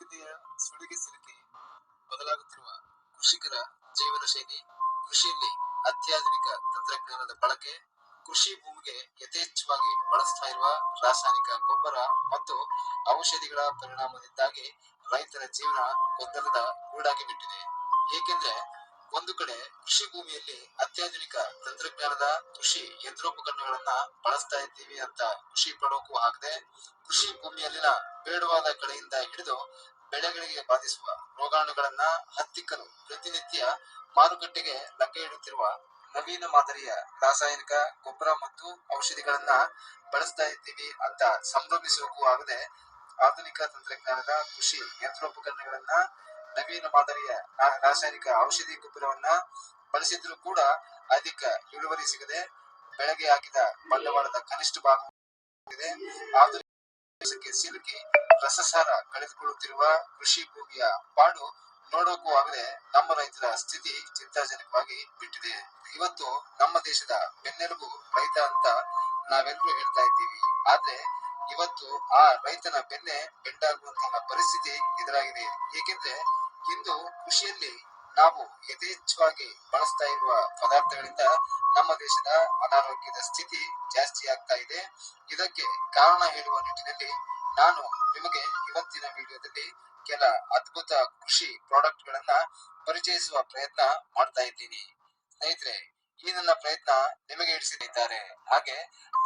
ಆರ್ಥಿಕತೆಯ ಸುಳಿಗೆ ಸಿಲುಕಿ ಬದಲಾಗುತ್ತಿರುವ ಕೃಷಿಕರ ಜೀವನ ಶೈಲಿ, ಕೃಷಿಯಲ್ಲಿ ಅತ್ಯಾಧುನಿಕ ತಂತ್ರಜ್ಞಾನದ ಬಳಕೆ, ಕೃಷಿ ಭೂಮಿಗೆ ಯಥೇಚ್ಛವಾಗಿ ಬಳಸ್ತಾ ಇರುವ ರಾಸಾಯನಿಕ ಗೊಬ್ಬರ ಮತ್ತು ಔಷಧಿಗಳ ಪರಿಣಾಮದಿಂದಾಗಿ ರೈತರ ಜೀವನ ಗೊಂದಲದ ಗೂಡಾಗಿ ಬಿಟ್ಟಿದೆ. ಏಕೆಂದ್ರೆ ಒಂದು ಕಡೆ ಕೃಷಿ ಭೂಮಿಯಲ್ಲಿ ಅತ್ಯಾಧುನಿಕ ತಂತ್ರಜ್ಞಾನದ ಕೃಷಿ ಯಂತ್ರೋಪಕರಣಗಳನ್ನ ಬಳಸ್ತಾ ಇದ್ದೀವಿ ಅಂತ ಖುಷಿ ಪಡೋಕು ಆಗದೆ, ಕೃಷಿ ಭೂಮಿಯಲ್ಲಿನ ಬೇಡವಾದ ಕಳೆಯಿಂದ ಹಿಡಿದು ಬೆಳೆಗಳಿಗೆ ಬಾಧಿಸುವ ರೋಗಾಣುಗಳನ್ನ ಹತ್ತಿಕ್ಕಲು ಪ್ರತಿನಿತ್ಯ ಮಾರುಕಟ್ಟೆಗೆ ಲಗ್ಗೆ ಇಡುತ್ತಿರುವ ನವೀನ ಮಾದರಿಯ ರಾಸಾಯನಿಕ ಗೊಬ್ಬರ ಮತ್ತು ಔಷಧಿಗಳನ್ನ ಬಳಸ್ತಾ ಇದ್ದೀವಿ ಅಂತ ಸಂಭ್ರಮಿಸೋಕು ಆಗದೆ, ಆಧುನಿಕ ತಂತ್ರಜ್ಞಾನದ ಕೃಷಿ ಯಂತ್ರೋಪಕರಣಗಳನ್ನ ನವೀನ ಮಾದರಿಯ ರಾಸಾಯನಿಕ ಔಷಧಿ ಗೊಬ್ಬರವನ್ನ ಬಳಸಿದ್ರು ಕೂಡ ಅಧಿಕ ಇಳುವರಿ ಸಿಗದೆ ಬೆಳೆಗೆ ಹಾಕಿದ ಬಂಡವಾಳದ ಕನಿಷ್ಠ ಭಾಗವಿದೆ. ಆಧುನಿಕ ಸಿಲುಕಿ ರಸಸಾರ ಕಳೆದುಕೊಳ್ಳುತ್ತಿರುವ ಕೃಷಿ ಭೂಮಿಯ ಪಾಡು ನೋಡೋಕು ಆಗದೆ ನಮ್ಮ ರೈತರ ಸ್ಥಿತಿ ಚಿಂತಾಜನಕವಾಗಿ ಬಿಟ್ಟಿದೆ. ಇವತ್ತು ನಮ್ಮ ದೇಶದ ಬೆನ್ನೆಲುಬು ರೈತ ಅಂತ ನಾವೆಲ್ಲರೂ ಹೇಳ್ತಾ ಇದ್ದೀವಿ. ಆದ್ರೆ ಇವತ್ತು ಆ ರೈತನ ಬೆನ್ನೆ ಬೆಂಡಾಗುವಂತಹ ಪರಿಸ್ಥಿತಿ ಎದುರಾಗಿದೆ. ಏಕೆಂದ್ರೆ ಇಂದು ಕೃಷಿಯಲ್ಲಿ ನಾವು ಯಥೇಚ್ಛವಾಗಿ ಬಳಸ್ತಾ ಇರುವ ಪದಾರ್ಥಗಳಿಂದ ನಮ್ಮ ದೇಶದ ಅನಾರೋಗ್ಯದ ಸ್ಥಿತಿ ಜಾಸ್ತಿ ಆಗ್ತಾ ಇದೆ. ಇದಕ್ಕೆ ಕಾರಣ ಹೇಳುವ ನಿಟ್ಟಿನಲ್ಲಿ ನಾನು ನಿಮಗೆ ಇವತ್ತಿನ ವಿಡಿಯೋದಲ್ಲಿ ಕೆಲ ಅದ್ಭುತ ಕೃಷಿ ಪ್ರಾಡಕ್ಟ್ ಗಳನ್ನ ಪರಿಚಯಿಸುವ ಪ್ರಯತ್ನ ಮಾಡ್ತಾ ಇದ್ದೀನಿ. ಸ್ನೇಹಿತರೆ, ಈ ನನ್ನ ಪ್ರಯತ್ನ ನಿಮಗೆ ಹಿಡಿಸಿದ್ದಾರೆ. ಹಾಗೆ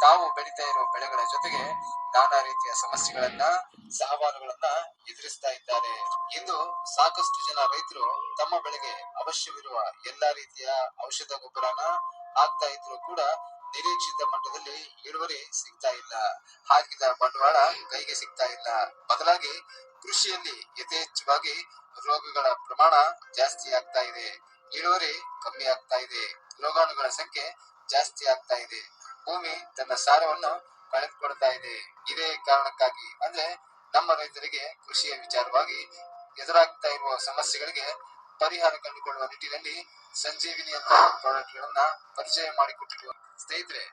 ತಾವು ಬೆಳೀತಾ ಇರೋ ಬೆಳೆಗಳ ಜೊತೆಗೆ ನಾನಾ ರೀತಿಯ ಸಮಸ್ಯೆಗಳನ್ನ, ಸವಾಲುಗಳನ್ನ ಎದುರಿಸ್ತಾ ಇದ್ದಾರೆ. ಇಂದು ಸಾಕಷ್ಟು ಜನ ರೈತರು ತಮ್ಮ ಬೆಳೆಗೆ ಅವಶ್ಯವಿರುವ ಎಲ್ಲಾ ರೀತಿಯ ಔಷಧ ಗೊಬ್ಬರನ ಹಾಕ್ತಾ ಇದ್ರು ಕೂಡ ನಿರೀಕ್ಷಿತ ಮಟ್ಟದಲ್ಲಿ ಇಳುವರಿ ಸಿಗ್ತಾ ಇಲ್ಲ. ಹಾಕಿದ ಬಂಡವಾಳ ಕೈಗೆ ಸಿಗ್ತಾ ಇಲ್ಲ. ಬದಲಾಗಿ ಕೃಷಿಯಲ್ಲಿ ಯಥೇಚ್ಛವಾಗಿ ರೋಗಗಳ ಪ್ರಮಾಣ ಜಾಸ್ತಿ ಆಗ್ತಾ ಇದೆ, ಇಳುವರಿ ಕಮ್ಮಿ ಆಗ್ತಾ ಇದೆ, ರೋಗಾಣುಗಳ ಸಂಖ್ಯೆ ಜಾಸ್ತಿ ಆಗ್ತಾ ಇದೆ, ಭೂಮಿ ತನ್ನ ಸಾರವನ್ನು ಕಳೆದುಕೊಳ್ತಾ ಇದೆ. ಇದೇ ಕಾರಣಕ್ಕಾಗಿ ಅಂದ್ರೆ ನಮ್ಮ ರೈತರಿಗೆ ಕೃಷಿಯ ವಿಚಾರವಾಗಿ ಎದುರಾಗ್ತಾ ಇರುವ ಸಮಸ್ಯೆಗಳಿಗೆ ಪರಿಹಾರ ಕಂಡುಕೊಳ್ಳುವ ನಿಟ್ಟಿನಲ್ಲಿ ಸಂಜೀವಿನಿ ಅಂತ ಪ್ರಾಡಕ್ಟ್ ಗಳನ್ನ ಪರಿಚಯ ಮಾಡಿಕೊಟ್ಟಿರುವ ಸ್ನೇಹಿತರೆ,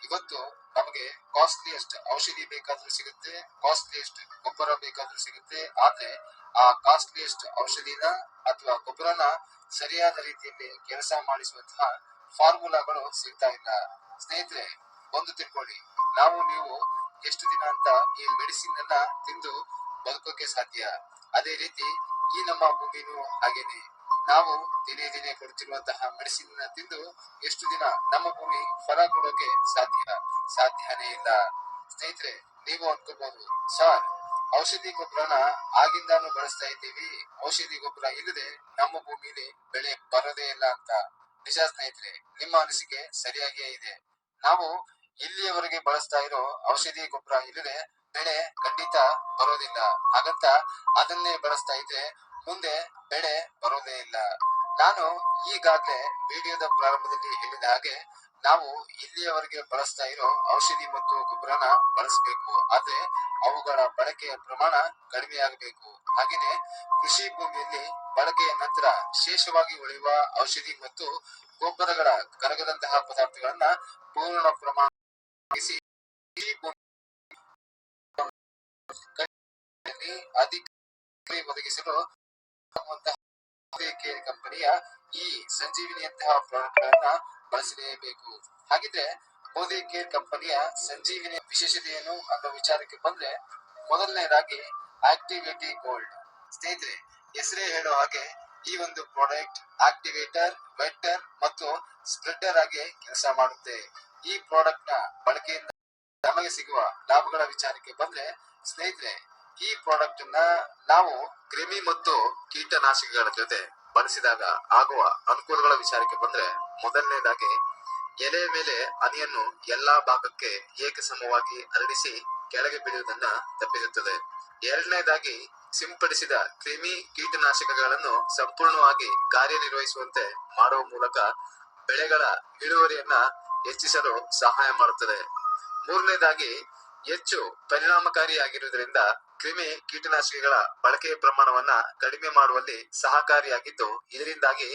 ಇವತ್ತು ನಮಗೆ ಕಾಸ್ಟ್ಲಿಯಸ್ಟ್ ಔಷಧಿ ಬೇಕಾದ್ರೂ ಸಿಗುತ್ತೆ, ಕಾಸ್ಟ್ಲಿಯಸ್ಟ್ ಗೊಬ್ಬರ ಬೇಕಾದ್ರೂ ಸಿಗುತ್ತೆ. ಆದ್ರೆ ಆ ಕಾಸ್ಟ್ಲಿಯಸ್ಟ್ ಔಷಧಿನ ಅಥವಾ ಗೊಬ್ಬರನ ಸರಿಯಾದ ರೀತಿಯಲ್ಲಿ ಕೆಲಸ ಮಾಡಿಸುವಂತಹ ಫಾರ್ಮುಲಾಗಳು ಸಿಗ್ತಾ ಇಲ್ಲ. ಸ್ನೇಹಿತರೆ, ಒಂದು ತಿಳ್ಕೊಳ್ಳಿ, ನೀವು ಎಷ್ಟು ದಿನ ಅಂತ ಈ ಮೆಡಿಸಿನ್ ಅನ್ನ ತಿಂದು ಬದುಕೋಕೆ ಸಾಧ್ಯ, ಅದೇ ರೀತಿ ಈ ನಮ್ಮ ಭೂಮಿನೂ ಹಾಗೇನೆ. ನಾವು ದಿನೇ ದಿನೇ ಕೊಡ್ತಿರುವಂತಹ ಮೆಡಿಸಿನ್ ತಿಂದು ಎಷ್ಟು ದಿನ ನಮ್ಮ ಭೂಮಿ ಫಲ ಕೊಡೋಕೆ ಸಾಧ್ಯನೇ ಇಲ್ಲ. ಸ್ನೇಹಿತರೆ, ನೀವು ಅನ್ಕೋಬಹುದು, ಸರ್ ಔಷಧಿ ಗೊಬ್ಬರನ ಆಗಿಂದಾನು ಬಳಸ್ತಾ ಇದ್ದೀವಿ, ಔಷಧಿ ಗೊಬ್ಬರ ಇಲ್ಲದೆ ನಮ್ಮ ಭೂಮಿಲಿ ಬೆಳೆ ಬರೋದೇ ಇಲ್ಲ ಅಂತ. ನಿಜ ಸ್ನೇಹಿತರೆ, ನಿಮ್ಮ ಅನಿಸಿಕೆ ಸರಿಯಾಗಿಯೇ ಇದೆ. ನಾವು ಇಲ್ಲಿಯವರೆಗೆ ಬಳಸ್ತಾ ಇರೋ ಔಷಧಿ ಗೊಬ್ಬರ ಇಲ್ಲದೆ ಬೆಳೆ ಖಂಡಿತ ಬರೋದಿಲ್ಲ. ಹಾಗಂತ ಅದನ್ನೇ ಬಳಸ್ತಾ ಇದ್ರೆ ಮುಂದೆ ಬೆಳೆ ಬರೋದೇ ಇಲ್ಲ. ನಾನು ಈಗಾಗಲೇ ವಿಡಿಯೋದ ಪ್ರಾರಂಭದಲ್ಲಿ ಹೇಳಿದ ಹಾಗೆ ನಾವು ಇಲ್ಲಿಯವರೆಗೆ ಬಳಸ್ತಾ ಇರೋ ಔಷಧಿ ಮತ್ತು ಗೊಬ್ಬರನ ಬಳಸಬೇಕು. ಆದ್ರೆ ಅವುಗಳ ಬಳಕೆಯ ಪ್ರಮಾಣ ಕಡಿಮೆ ಆಗಬೇಕು. ಹಾಗೇನೆ ಕೃಷಿ ಭೂಮಿಯಲ್ಲಿ ಬಳಕೆಯ ನಂತರ ಶೇಷವಾಗಿ ಉಳಿಯುವ ಔಷಧಿ ಮತ್ತು ಗೊಬ್ಬರಗಳ ಕರಗದಂತಹ ಪದಾರ್ಥಗಳನ್ನ ಪೂರ್ಣ ಪ್ರಮಾಣ ಅಧಿಕ ಒದಗಿಸಲು ಕಂಪನಿಯ ಈ ಸಂಜೀವಿನಿಯಂತಹ ಪ್ರಾಡಕ್ಟ್ ಗಳನ್ನ ಬಳಸಲೇಬೇಕು. ಹಾಗಿದ್ರೆ ಮೋದಿ ಕೇರ್ ಕಂಪನಿಯ ಸಂಜೀವಿನಿ ವಿಶೇಷತೆ ಏನು ಅನ್ನೋ ವಿಚಾರಕ್ಕೆ ಬಂದ್ರೆ, ಮೊದಲನೇದಾಗಿ ಆಕ್ಟಿವೇಟಿ ಗೋಲ್ಡ್. ಸ್ನೇಹಿತರೆ, ಹೆಸರೇ ಹೇಳೋ ಹಾಗೆ ಈ ಒಂದು ಪ್ರಾಡಕ್ಟ್ ಆಕ್ಟಿವೇಟರ್, ವೆಕ್ಟರ್ ಮತ್ತು ಸ್ಪ್ರೆಡರ್ ಆಗಿ ಕೆಲಸ ಮಾಡುತ್ತೆ. ಈ ಪ್ರಾಡಕ್ಟ್ ನ ಬಳಕೆಯಿಂದ ನಮಗೆ ಸಿಗುವ ಲಾಭಗಳ ವಿಚಾರಕ್ಕೆ ಬಂದ್ರೆ, ಸ್ನೇಹಿತರೆ, ಈ ಪ್ರಾಡಕ್ಟ್ ಅನ್ನ ನಾವು ಕ್ರಿಮಿ ಮತ್ತು ಕೀಟನಾಶಕಗಳ ಜೊತೆ ಬಳಸಿದಾಗ ಆಗುವ ಅನುಕೂಲಗಳ ವಿಚಾರಕ್ಕೆ ಬಂದ್ರೆ, ಮೊದಲನೇದಾಗಿ ಎಲೆ ಮೇಲೆ ಹನಿಯನ್ನು ಎಲ್ಲಾ ಭಾಗಕ್ಕೆ ಏಕಸಮವಾಗಿ ಹರಡಿಸಿ ಕೆಳಗೆ ಬೀಳುವುದನ್ನ ತಪ್ಪಿಸುತ್ತದೆ. ಎರಡನೇದಾಗಿ ಸಿಂಪಡಿಸಿದ ಕ್ರಿಮಿ ಕೀಟನಾಶಕಗಳನ್ನು ಸಂಪೂರ್ಣವಾಗಿ ಕಾರ್ಯನಿರ್ವಹಿಸುವಂತೆ ಮಾಡುವ ಮೂಲಕ ಬೆಳೆಗಳ ಇಳುವರಿಯನ್ನ ಹೆಚ್ಚಿಸಲು ಸಹಾಯ ಮಾಡುತ್ತದೆ. ಮೂರನೇದಾಗಿ ಹೆಚ್ಚು ಪರಿಣಾಮಕಾರಿಯಾಗಿರುವುದರಿಂದ ಕ್ರಿಮಿ ಕೀಟನಾಶಕಗಳ ಬಳಕೆಯ ಪ್ರಮಾಣವನ್ನ ಕಡಿಮೆ ಮಾಡುವಲ್ಲಿ ಸಹಕಾರಿಯಾಗಿದ್ದು, ಇದರಿಂದಾಗಿ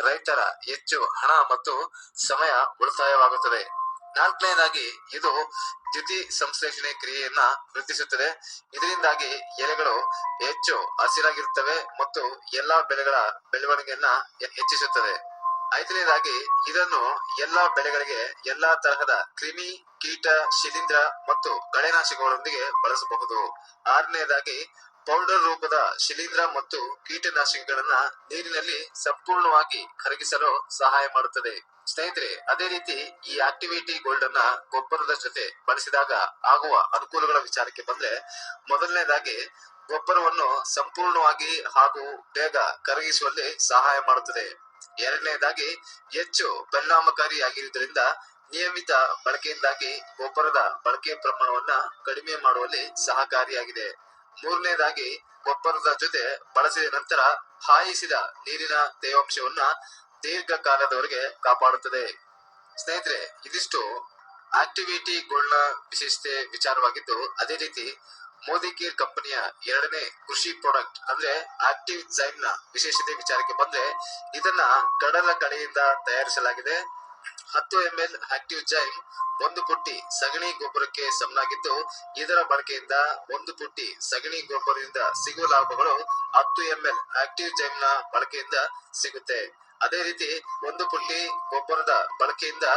ರೈತರ ಹೆಚ್ಚು ಹಣ ಮತ್ತು ಸಮಯ ಉಳಿತಾಯವಾಗುತ್ತದೆ. ನಾಲ್ಕನೇದಾಗಿ ಇದು ದ್ಯುತಿ ಸಂಶ್ಲೇಷಣೆ ಕ್ರಿಯೆಯನ್ನ ವೃದ್ಧಿಸುತ್ತದೆ. ಇದರಿಂದಾಗಿ ಎಲೆಗಳು ಹೆಚ್ಚು ಹಸಿರಾಗಿರುತ್ತವೆ ಮತ್ತು ಎಲ್ಲಾ ಬೆಳೆಗಳ ಬೆಳವಣಿಗೆಯನ್ನ ಹೆಚ್ಚಿಸುತ್ತದೆ. ಐದನೇದಾಗಿ ಇದನ್ನು ಎಲ್ಲಾ ಬೆಳೆಗಳಿಗೆ ಎಲ್ಲಾ ತರಹದ ಕ್ರಿಮಿ, ಕೀಟ, ಶಿಲೀಂಧ್ರ ಮತ್ತು ಕಳೆನಾಶಕಗಳೊಂದಿಗೆ ಬಳಸಬಹುದು. ಆರನೇದಾಗಿ ಪೌಡರ್ ರೂಪದ ಶಿಲೀಂಧ್ರ ಮತ್ತು ಕೀಟನಾಶಕಗಳನ್ನ ನೀರಿನಲ್ಲಿ ಸಂಪೂರ್ಣವಾಗಿ ಕರಗಿಸಲು ಸಹಾಯ ಮಾಡುತ್ತದೆ. ಸ್ನೇಹಿತರೆ, ಅದೇ ರೀತಿ ಈ ಆಕ್ಟಿವಿಟಿ ಗೋಲ್ಡ್ ಅನ್ನ ಗೊಬ್ಬರದ ಜೊತೆ ಬಳಸಿದಾಗ ಆಗುವ ಅನುಕೂಲಗಳ ವಿಚಾರಕ್ಕೆ ಬಂದ್ರೆ, ಮೊದಲನೇದಾಗಿ ಗೊಬ್ಬರವನ್ನು ಸಂಪೂರ್ಣವಾಗಿ ಹಾಗೂ ಬೇಗ ಕರಗಿಸುವಲ್ಲಿ ಸಹಾಯ ಮಾಡುತ್ತದೆ. ಎರಡನೇದಾಗಿ ಹೆಚ್ಚು ಪರಿಣಾಮಕಾರಿಯಾಗಿರುವುದರಿಂದ ನಿಯಮಿತ ಬಳಕೆಯಿಂದಾಗಿ ಗೊಬ್ಬರದ ಬಳಕೆ ಪ್ರಮಾಣವನ್ನ ಕಡಿಮೆ ಮಾಡುವಲ್ಲಿ ಸಹಕಾರಿಯಾಗಿದೆ. ಮೂರನೇದಾಗಿ ಗೊಬ್ಬರದ ಜೊತೆ ಬಳಸಿದ ನಂತರ ಹಾಯಿಸಿದ ನೀರಿನ ತೇವಾಂಶವನ್ನ ದೀರ್ಘಕಾಲದವರೆಗೆ ಕಾಪಾಡುತ್ತದೆ. ಸ್ನೇಹಿತರೆ, ಇದಿಷ್ಟು ಆಕ್ಟಿವಿಟಿ ಗೋಲ್ಡ್ ನ ವಿಶೇಷತೆ ವಿಚಾರವಾಗಿದ್ದು, ಅದೇ ರೀತಿ ಮೋದಿ ಕೇರ್ ಕಂಪನಿಯ ಎರಡನೇ ಕೃಷಿ ಪ್ರಾಡಕ್ಟ್ ಅಂದ್ರೆ ಆಕ್ಟಿವ್ ಜೈಮ್ ನ ವಿಶೇಷತೆ ವಿಚಾರಕ್ಕೆ ಬಂದ್ರೆ, ಇದನ್ನ ಕಡಲ ಕಳೆಯಿಂದ ತಯಾರಿಸಲಾಗಿದೆ. 10 ml ಆಕ್ಟಿವ್ ಜೈಮ್ 1 ಪುಟ್ಟಿ ಸಗಣಿ ಗೊಬ್ಬರಕ್ಕೆ ಸಮನಾಗಿದ್ದು, ಇದರ ಬಳಕೆಯಿಂದ 1 ಪುಟ್ಟಿ ಸಗಣಿ ಗೊಬ್ಬರದಿಂದ ಸಿಗುವ ಲಾಭಗಳು 10 ml ಆಕ್ಟಿವ್ ಜೈಮ್ ನ ಬಳಕೆಯಿಂದ ಸಿಗುತ್ತೆ. ಅದೇ ರೀತಿ 1 ಪುಟ್ಟಿ ಗೊಬ್ಬರದ ಬಳಕೆಯಿಂದ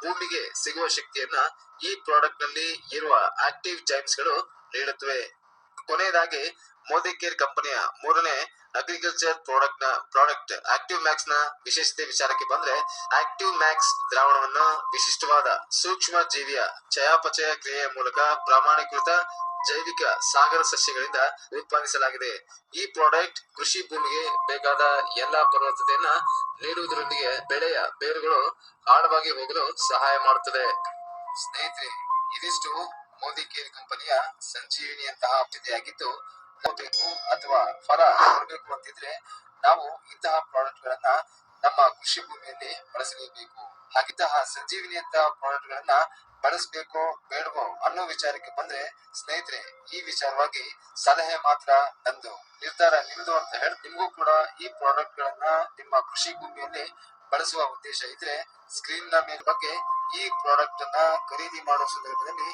ಭೂಮಿಗೆ ಸಿಗುವ ಶಕ್ತಿಯನ್ನ ಈ ಪ್ರಾಡಕ್ಟ್ ನಲ್ಲಿ ಇರುವ ಆಕ್ಟಿವ್ ಜೈಮ್ಸ್ ಗಳು ನೀಡುತ್ತವೆ. ಕೊನೆಯದಾಗಿ ಮೋದಿ ಕೇರ್ ಕಂಪನಿಯ ಮೂರನೇ ಅಗ್ರಿಕಲ್ಚರ್ ಪ್ರಾಡಕ್ಟ್ ಆಕ್ಟಿವ್ ಮ್ಯಾಕ್ಸ್ ನ ವಿಶೇಷತೆ ವಿಚಾರಕ್ಕೆ ಬಂದ್ರೆ, ಆಕ್ಟಿವ್ ಮ್ಯಾಕ್ಸ್ ದ್ರಾವಣವನ್ನು ವಿಶಿಷ್ಟವಾದ ಸೂಕ್ಷ್ಮ ಜೀವಿಯ ಚಯಾಪಚಯ ಕ್ರಿಯೆಯ ಮೂಲಕ ಪ್ರಮಾಣೀಕೃತ ಜೈವಿಕ ಸಾಗರ ಸಸ್ಯಗಳಿಂದ ಉತ್ಪಾದಿಸಲಾಗಿದೆ. ಈ ಪ್ರಾಡಕ್ಟ್ ಕೃಷಿ ಭೂಮಿಗೆ ಬೇಕಾದ ಎಲ್ಲಾ ಫಲವತ್ತತೆಯನ್ನ ನೀಡುವುದರೊಂದಿಗೆ ಬೆಳೆಯ ಬೇರುಗಳು ಆಳವಾಗಿ ಹೋಗಲು ಸಹಾಯ ಮಾಡುತ್ತದೆ. ಸ್ನೇಹಿತರೆ, ಇದಿಷ್ಟು ಮೋದಿ ಕೇರ್ ಕಂಪನಿಯ ಸಂಜೀವಿನಿಯಂತಹ ಔಷಧಿಯಾಗಿದ್ದು, ಬೇಕು ಅಥವಾ ಫಲ ಕೊಡಬೇಕು ಅಂತಿದ್ರೆ ನಾವು ಇಂತಹ ಪ್ರಾಡಕ್ಟ್ ಗಳನ್ನ ನಮ್ಮ ಕೃಷಿ ಭೂಮಿಯಲ್ಲಿ ಬಳಸಲೇಬೇಕು. ಹಾಗಿದ್ತಹ ಸಂಜೀವಿನಿಯಂತಹ ಪ್ರಾಡಕ್ಟ್ ಗಳನ್ನ ಬಳಸಬೇಕೋ ಬೇಡವೋ ಅನ್ನೋ ವಿಚಾರಕ್ಕೆ ಬಂದ್ರೆ, ಸ್ನೇಹಿತರೆ, ಈ ವಿಚಾರವಾಗಿ ಸಲಹೆ ಮಾತ್ರ ನಂದು, ನಿರ್ಧಾರ ನಿಮ್ದು ಅಂತ ಹೇಳಿ, ನಿಮ್ಗೂ ಕೂಡ ಈ ಪ್ರಾಡಕ್ಟ್ ಗಳನ್ನ ನಿಮ್ಮ ಕೃಷಿ ಭೂಮಿಯಲ್ಲಿ ಬಳಸುವ ಉದ್ದೇಶ ಇದ್ರೆ ಸ್ಕ್ರೀನ್ ನ ಮೇಲೆ ಬಗ್ಗೆ ಈ ಪ್ರಾಡಕ್ಟ್ ಅನ್ನ ಖರೀದಿ ಮಾಡುವ ಸಂದರ್ಭದಲ್ಲಿ